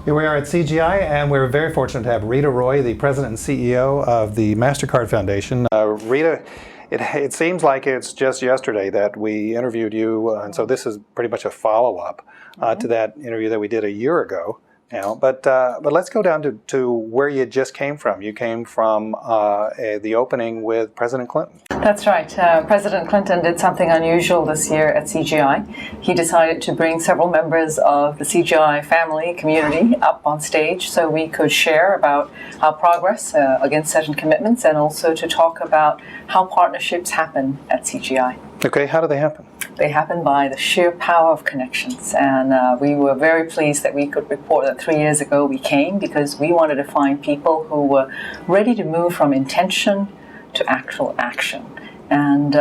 Here we are at CGI, and we're very fortunate to have Reeta Roy, the President and CEO of the MasterCard Foundation. Reeta, it seems like it's just yesterday that we interviewed you, and so this is pretty much a follow-up to that interview that we did a year ago now. But let's go down to where you just came from. You came from the opening with President Clinton. That's right. President Clinton did something unusual this year at CGI. He decided to bring several members of the CGI family community up on stage so we could share about our progress against certain commitments, and also to talk about how partnerships happen at CGI. Okay, how do they happen? They happen by the sheer power of connections, and we were very pleased that we could report that 3 years ago we came because we wanted to find people who were ready to move from intention to actual action. And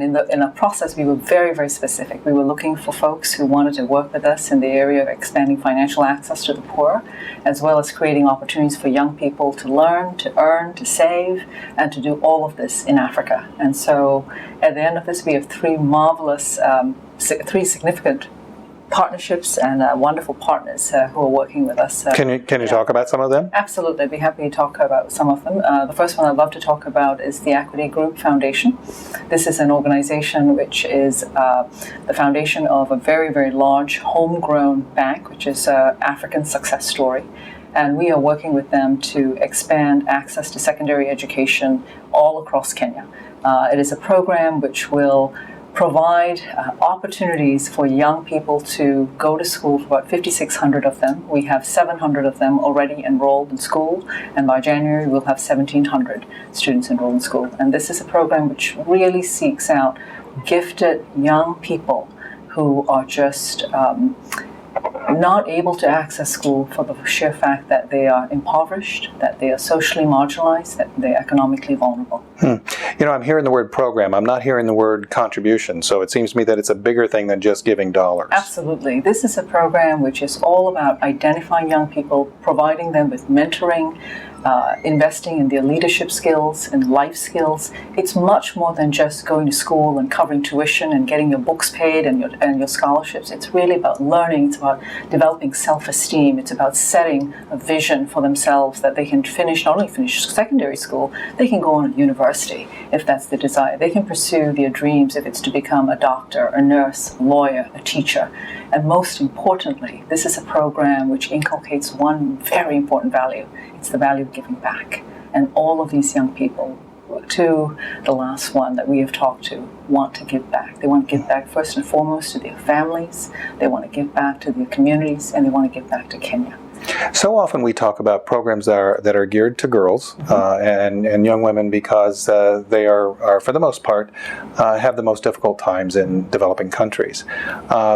in the process, we were very, very specific. We were looking for folks who wanted to work with us in the area of expanding financial access to the poor, as well as creating opportunities for young people to learn, to earn, to save, and to do all of this in Africa. And so at the end of this, we have three marvelous, three significant partnerships and wonderful partners who are working with us. Can you talk about some of them? Absolutely, I'd be happy to talk about some of them. The first one I'd love to talk about is the Equity Group Foundation. This is an organization which is the foundation of a very, very large homegrown bank, which is African Success Story. And we are working with them to expand access to secondary education all across Kenya. It is a program which will provide opportunities for young people to go to school, for about 5,600 of them. We have 700 of them already enrolled in school, and by January we'll have 1,700 students enrolled in school. And this is a program which really seeks out gifted young people who are just not able to access school for the sheer fact that they are impoverished, that they are socially marginalized, that they are economically vulnerable. You know, I'm hearing the word program. I'm not hearing the word contribution. So it seems to me that it's a bigger thing than just giving dollars. Absolutely. This is a program which is all about identifying young people, providing them with mentoring, investing in their leadership skills and life skills. It's much more than just going to school and covering tuition and getting your books paid and your scholarships. It's really about learning. It's about developing self-esteem. It's about setting a vision for themselves that they can not only finish secondary school, they can go on to university if that's the desire. They can pursue their dreams if it's to become a doctor, a nurse, a lawyer, a teacher. And most importantly, this is a program which inculcates one very important value. It's the value of giving back. And all of these young people, to the last one that we have talked to, want to give back. They want to give back first and foremost to their families, they want to give back to their communities, and they want to give back to Kenya. So often we talk about programs that are geared to girls and young women because they are, for the most part, have the most difficult times in developing countries.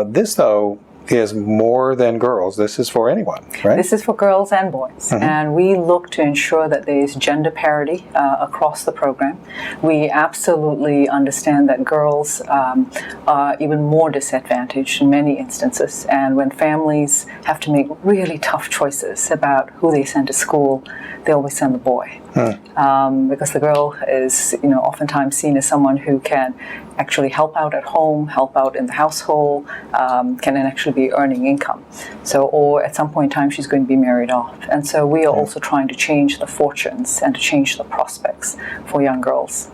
This, though, is more than girls. This is for anyone, right? This is for girls and boys. And we look to ensure that there is gender parity across the program. We absolutely understand that girls are even more disadvantaged in many instances. And when families have to make really tough choices about who they send to school, they always send the boy. Because the girl is, oftentimes seen as someone who can actually help out at home, help out in the household, can then actually be earning income. So, or at some point in time, she's going to be married off. And so we are also trying to change the fortunes and to change the prospects for young girls.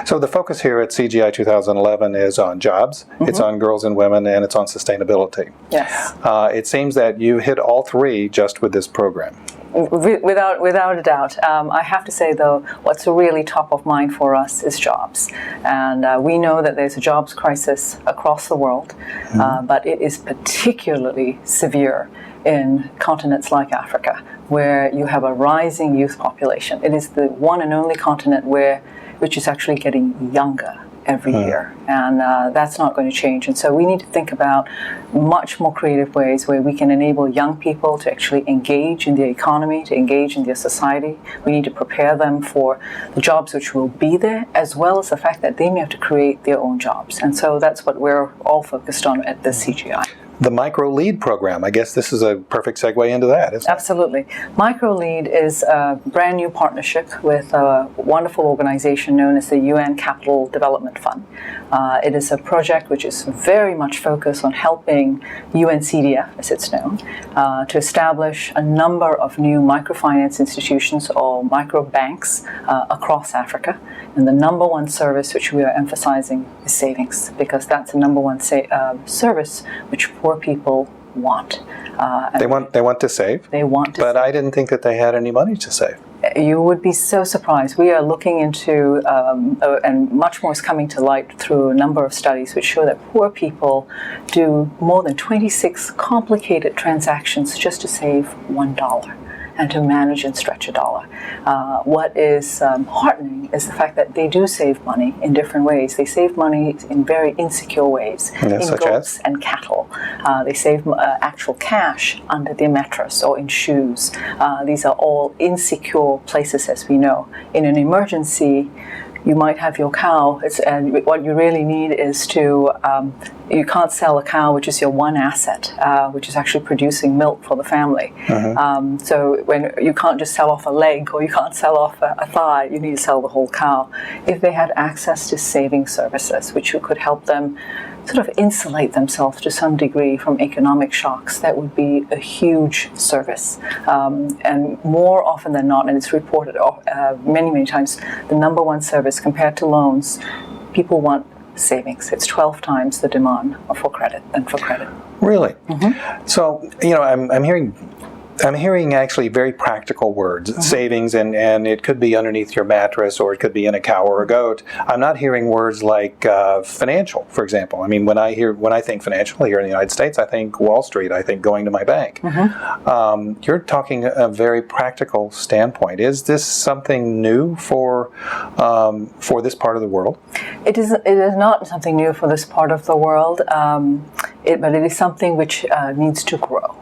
So the focus here at CGI 2011 is on jobs, it's on girls and women, and it's on sustainability. Yes. It seems that you hit all three just with this program. Without a doubt. I have to say, though, what's really top of mind for us is jobs. And we know that there's a jobs crisis across the world, but it is particularly severe in continents like Africa, where you have a rising youth population. It is the one and only continent which is actually getting younger every year, and that's not going to change. And so we need to think about much more creative ways where we can enable young people to actually engage in the economy, to engage in their society. We need to prepare them for the jobs which will be there, as well as the fact that they may have to create their own jobs. And so that's what we're all focused on at the CGI. the Micro Lead program. I guess this is a perfect segue into that, isn't it? Absolutely. Micro Lead is a brand new partnership with a wonderful organization known as the UN Capital Development Fund. It is a project which is very much focused on helping UNCDF, as it's known, to establish a number of new microfinance institutions or micro banks across Africa. And the number one service which we are emphasizing is savings, because that's the number one service which poor people want. They want to save. They want to but save. I didn't think that they had any money to save. You would be so surprised. We are looking into, and much more is coming to light through a number of studies which show that poor people do more than 26 complicated transactions just to save $1 and to manage and stretch a dollar. What is heartening is the fact that they do save money in different ways. They save money in very insecure ways, in such goats as? and cattle. They save actual cash under their mattress or in shoes. These are all insecure places, as we know. In an emergency, you might have your cow, and what you really need is to, you can't sell a cow, which is your one asset, which is actually producing milk for the family. So when you can't just sell off a leg, or you can't sell off a thigh, you need to sell the whole cow. If they had access to saving services, which could help them sort of insulate themselves to some degree from economic shocks, that would be a huge service. And more often than not, and it's reported many, many times, the number one service compared to loans, people want savings. It's 12 times the demand for credit than for credit. Really? So, I'm hearing actually very practical words, savings, and it could be underneath your mattress, or it could be in a cow or a goat. I'm not hearing words like financial, for example. I mean, when I think financial here in the United States, I think Wall Street, I think going to my bank. You're talking a very practical standpoint. Is this something new for this part of the world? It is not something new for this part of the world, but it is something which needs to grow.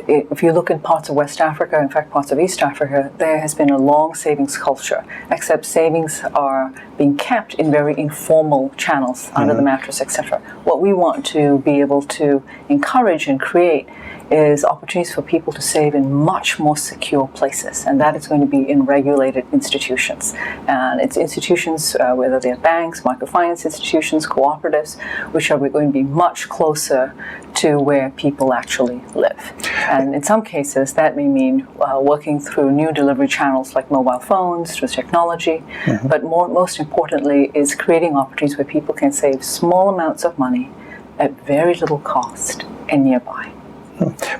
If you look in parts of West Africa, in fact parts of East Africa, there has been a long savings culture, except savings are being kept in very informal channels under the mattress, etc. What we want to be able to encourage and create is opportunities for people to save in much more secure places, and that is going to be in regulated institutions. And it's institutions, whether they're banks, microfinance institutions, cooperatives, which are going to be much closer to where people actually live. And in some cases, that may mean working through new delivery channels like mobile phones, through technology, but most importantly is creating opportunities where people can save small amounts of money at very little cost and nearby.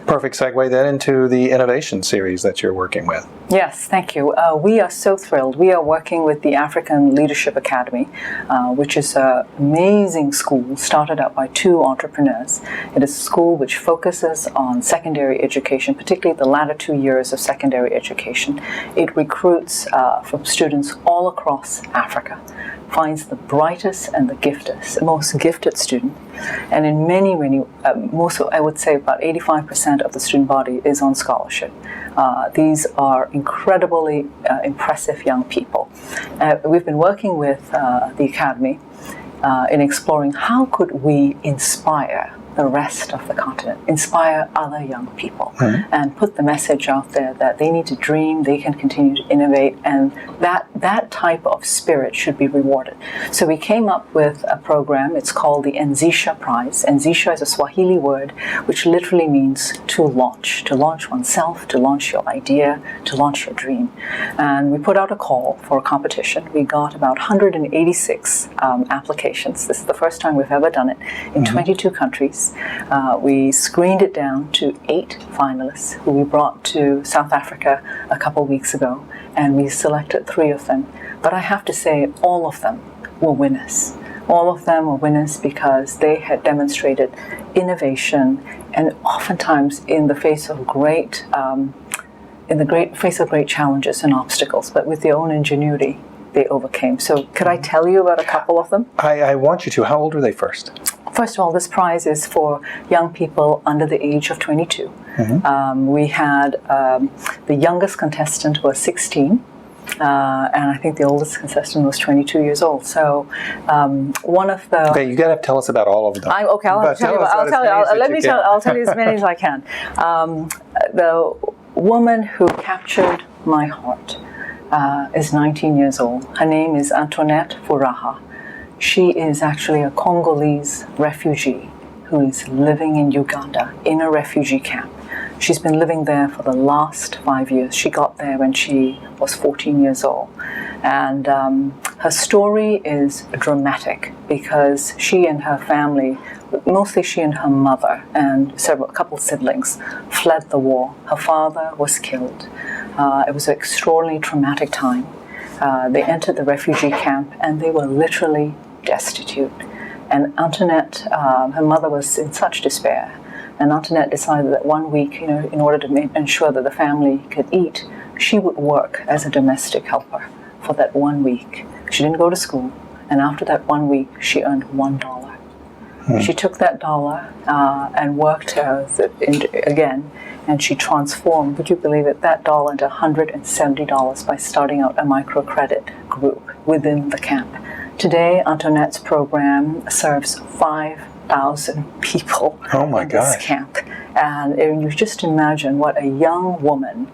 Perfect segue then into the innovation series that you're working with. Yes, thank you. We are so thrilled. We are working with the African Leadership Academy, which is an amazing school started up by two entrepreneurs. It is a school which focuses on secondary education, particularly the latter 2 years of secondary education. It recruits from students all across Africa, finds the brightest and the most gifted student. And in many, most, I would say about 85% of the student body is on scholarship. These are incredibly impressive young people. We've been working with the Academy in exploring how could we inspire the rest of the continent, inspire other young people, and put the message out there that they need to dream, they can continue to innovate, and that type of spirit should be rewarded. So we came up with a program. It's called the Anzisha Prize. Anzisha is a Swahili word which literally means to launch oneself, to launch your idea, to launch your dream. And we put out a call for a competition. We got about 186 applications. This is the first time we've ever done it in 22 countries. We screened it down to 8 finalists who we brought to South Africa a couple weeks ago, and we selected 3 of them. But I have to say, all of them were winners. All of them were winners because they had demonstrated innovation, and oftentimes in the face of great challenges and obstacles, but with their own ingenuity, they overcame. So could I tell you about a couple of them? I want you to. How old are they first? First of all, this prize is for young people under the age of 22. We had the youngest contestant was 16, And I think the oldest contestant was 22 years old. So one of the... Okay, you got to tell us about all of them. I'll tell you as many as I can. The woman who captured my heart is 19 years old. Her name is Antoinette Furaha. She is actually a Congolese refugee who is living in Uganda in a refugee camp. She's been living there for the last 5 years. She got there when she was 14 years old. And her story is dramatic because she and her family, mostly she and her mother and a couple siblings, fled the war. Her father was killed. It was an extraordinarily traumatic time. They entered the refugee camp and they were literally destitute. And Antoinette, her mother was in such despair. And Antoinette decided that 1 week, in order to ensure that the family could eat, she would work as a domestic helper for that 1 week. She didn't go to school. And after that 1 week, she earned $1. She took that dollar and worked again, and she transformed, would you believe it, that dollar into $170 by starting out a microcredit group within the camp. Today, Antoinette's program serves 5,000 people in this camp. And you just imagine what a young woman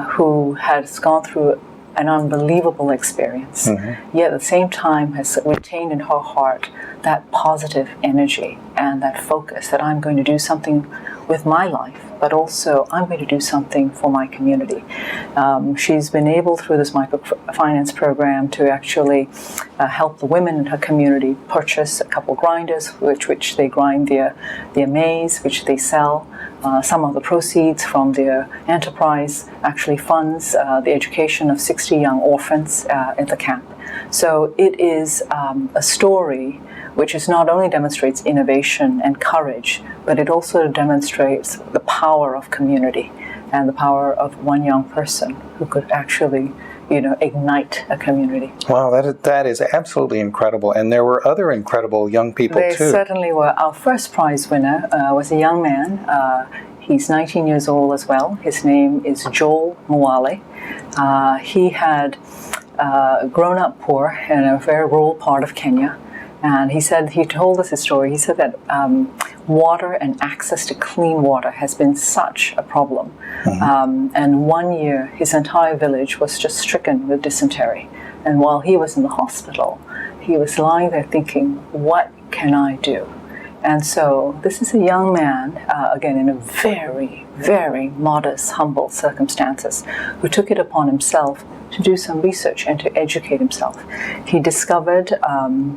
who has gone through an unbelievable experience, yet at the same time has retained in her heart that positive energy and that focus that I'm going to do something with my life, but also I'm going to do something for my community. She's been able through this microfinance program to actually help the women in her community purchase a couple grinders, which they grind their maize, which they sell. Some of the proceeds from their enterprise actually funds the education of 60 young orphans at the camp. So it is a story which is not only demonstrates innovation and courage, but it also demonstrates the power of community and the power of one young person who could actually, ignite a community. Wow, that is absolutely incredible. And there were other incredible young people too. They certainly were. Our first prize winner was a young man. He's 19 years old as well. His name is Joel Mwale. He had grown up poor in a very rural part of Kenya. And he told us his story. He said that water and access to clean water has been such a problem. And 1 year, his entire village was just stricken with dysentery. And while he was in the hospital, he was lying there thinking, what can I do? And so this is a young man, again, in a very, very modest, humble circumstances, who took it upon himself to do some research and to educate himself. He discovered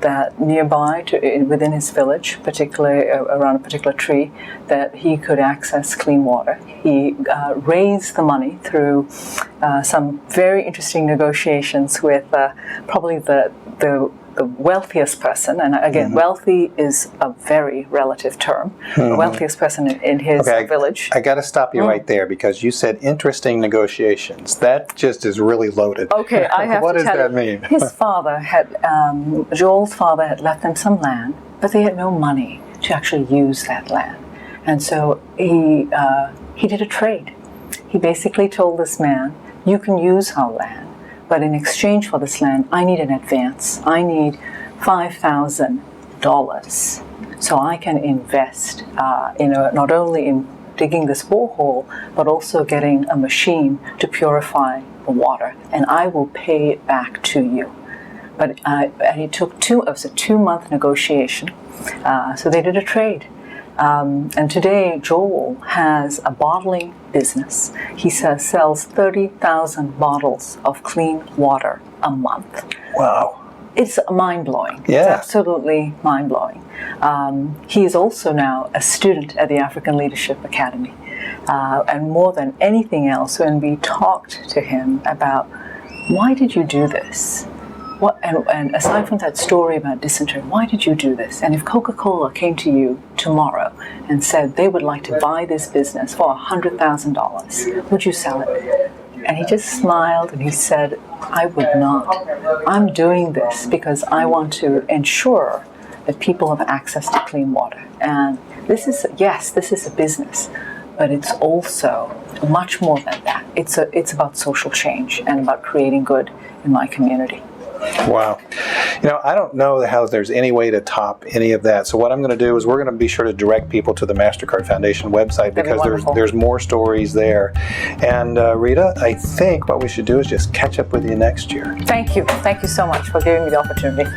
that nearby, within his village, particularly around a particular tree, that he could access clean water. He raised the money through some very interesting negotiations with probably the wealthiest person, and again, wealthy is a very relative term, the wealthiest person in his village. I got to stop you right there because you said interesting negotiations. That just is really loaded. Okay, I have what to does tell that mean? His father Joel's father had left them some land, but they had no money to actually use that land. And so he did a trade. He basically told this man, you can use our land, but in exchange for this land, I need an advance. I need $5,000 so I can invest not only in digging this borehole, but also getting a machine to purify the water, and I will pay it back to you. But it took it was a 2-month negotiation, so they did a trade. And today, Joel has a bottling business. He sells 30,000 bottles of clean water a month. Wow. It's mind-blowing. Yeah. It's absolutely mind-blowing. He is also now a student at the African Leadership Academy. And more than anything else, when we talked to him about, why did you do this? And aside from that story about dysentery, why did you do this? And if Coca-Cola came to you tomorrow and said they would like to buy this business for $100,000, would you sell it? And he just smiled and he said, I would not. I'm doing this because I want to ensure that people have access to clean water. And this is a business, but it's also much more than that. It's about social change and about creating good in my community. Wow. I don't know how there's any way to top any of that. So what I'm going to do is we're going to be sure to direct people to the MasterCard Foundation website, because there's more stories there. And Reeta, I think what we should do is just catch up with you next year. Thank you. Thank you so much for giving me the opportunity.